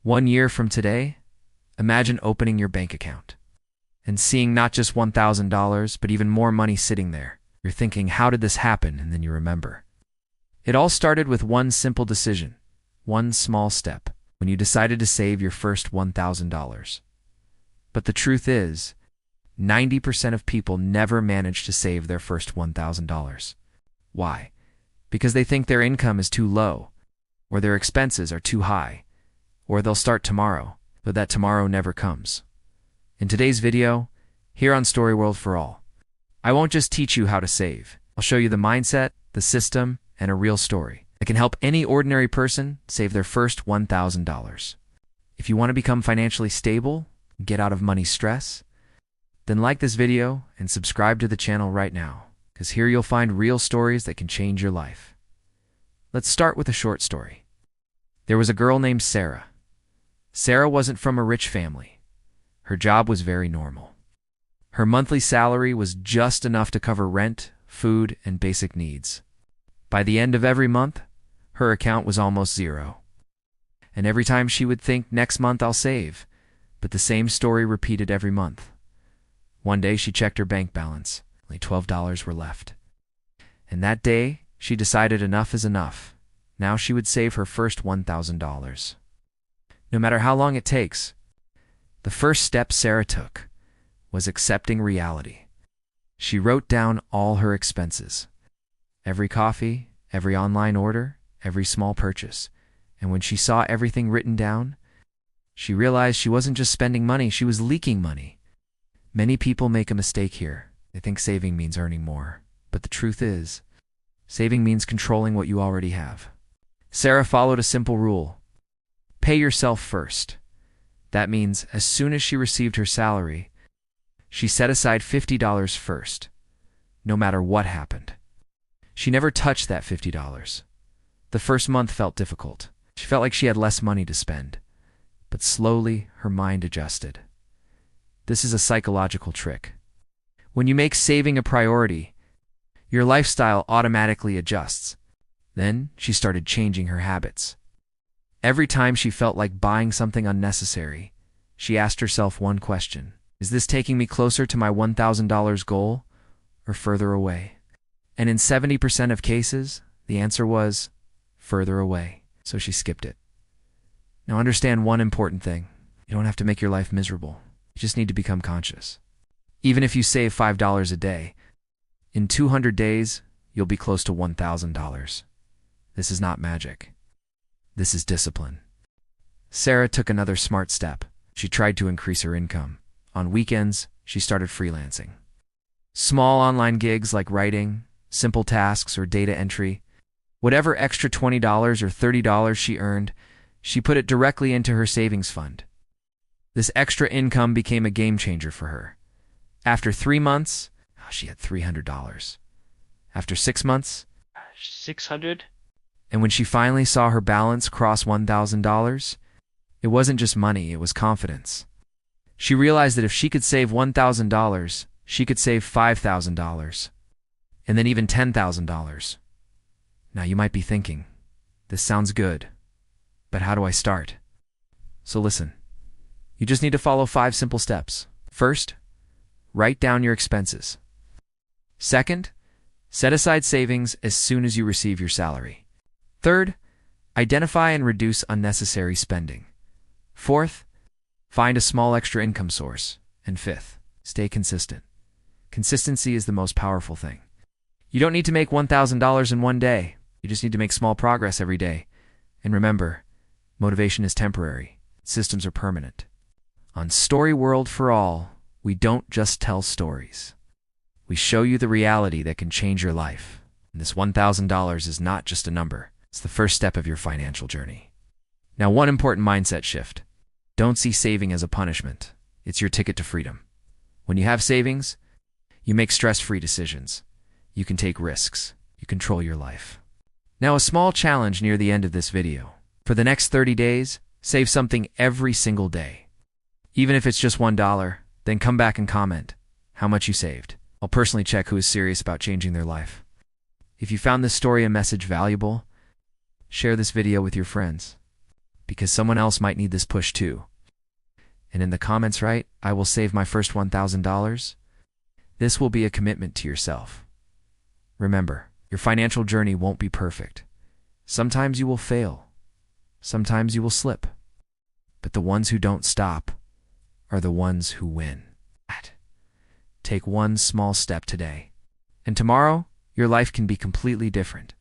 1 year from today, imagine opening your bank account and seeing not just $1,000, but even more money sitting there. You're thinking, how did this happen? And then you remember. It all started with one simple decision, one small step, when you decided to save your first $1,000. But the truth is, 90% of people never manage to save their first $1,000. Why? Because they think their income is too low, or their expenses are too high, or they'll start tomorrow, but that tomorrow never comes. In today's video, here on Story World for All, I won't just teach you how to save. I'll show you the mindset, the system, and a real story that can help any ordinary person save their first $1,000. If you want to become financially stable, get out of money stress, then like this video and subscribe to the channel right now, because here you'll find real stories that can change your life. Let's start with a short story. There was a girl named Sarah. Sarah wasn't from a rich family. Her job was very normal. Her monthly salary was just enough to cover rent, food, and basic needs. By the end of every month, her account was almost zero. And every time she would think, next month I'll save, but the same story repeated every month. One day she checked her bank balance. Only $12 were left. And that day, she decided enough is enough. Now she would save her first $1,000. No matter how long it takes, the first step Sarah took was accepting reality. She wrote down all her expenses. Every coffee, every online order, every small purchase. And when she saw everything written down, she realized she wasn't just spending money, she was leaking money. Many people make a mistake here. They think saving means earning more. But the truth is, saving means controlling what you already have. Sarah followed a simple rule. Pay yourself first. That means as soon as she received her salary, she set aside $50 first, no matter what happened. She never touched that $50. The first month felt difficult. She felt like she had less money to spend. But slowly, her mind adjusted. This is a psychological trick. When you make saving a priority, your lifestyle automatically adjusts. Then she started changing her habits. Every time she felt like buying something unnecessary, she asked herself one question. Is this taking me closer to my $1,000 goal or further away? And in 70% of cases, the answer was further away, so she skipped it. Now understand one important thing. You don't have to make your life miserable. You just need to become conscious. Even if you save $5 a day, in 200 days, you'll be close to $1,000. This is not magic. This is discipline. Sarah took another smart step. She tried to increase her income. On weekends, she started freelancing. Small online gigs like writing, simple tasks, or data entry. Whatever extra $20 or $30 she earned, she put it directly into her savings fund. This extra income became a game changer for her. After 3 months, she had $300. After 6 months, $600. And when she finally saw her balance cross $1,000, it wasn't just money, it was confidence. She realized that if she could save $1,000, she could save $5,000, and then even $10,000. Now you might be thinking, this sounds good, but how do I start? So listen, you just need to follow 5 simple steps. First, write down your expenses. Second, set aside savings as soon as you receive your salary. Third, identify and reduce unnecessary spending. Fourth, find a small extra income source. And fifth, stay consistent. Consistency is the most powerful thing. You don't need to make $1,000 in one day. You just need to make small progress every day. And remember, motivation is temporary. Systems are permanent. On Story World for All, we don't just tell stories. We show you the reality that can change your life. And this $1,000 is not just a number. It's the first step of your financial journey. Now, one important mindset shift. Don't see saving as a punishment. It's your ticket to freedom. When you have savings, you make stress-free decisions. You can take risks. You control your life. Now, a small challenge near the end of this video. For the next 30 days, save something every single day. Even if it's just $1, then come back and comment how much you saved. I'll personally check who is serious about changing their life. If you found this story and message valuable, share this video with your friends. because someone else might need this push too. And in the comments write, "I will save my first $1,000. This will be a commitment to yourself. Remember, your financial journey won't be perfect. Sometimes you will fail. Sometimes you will slip. But the ones who don't stop are the ones who win. Take one small step today, and tomorrow your life can be completely different.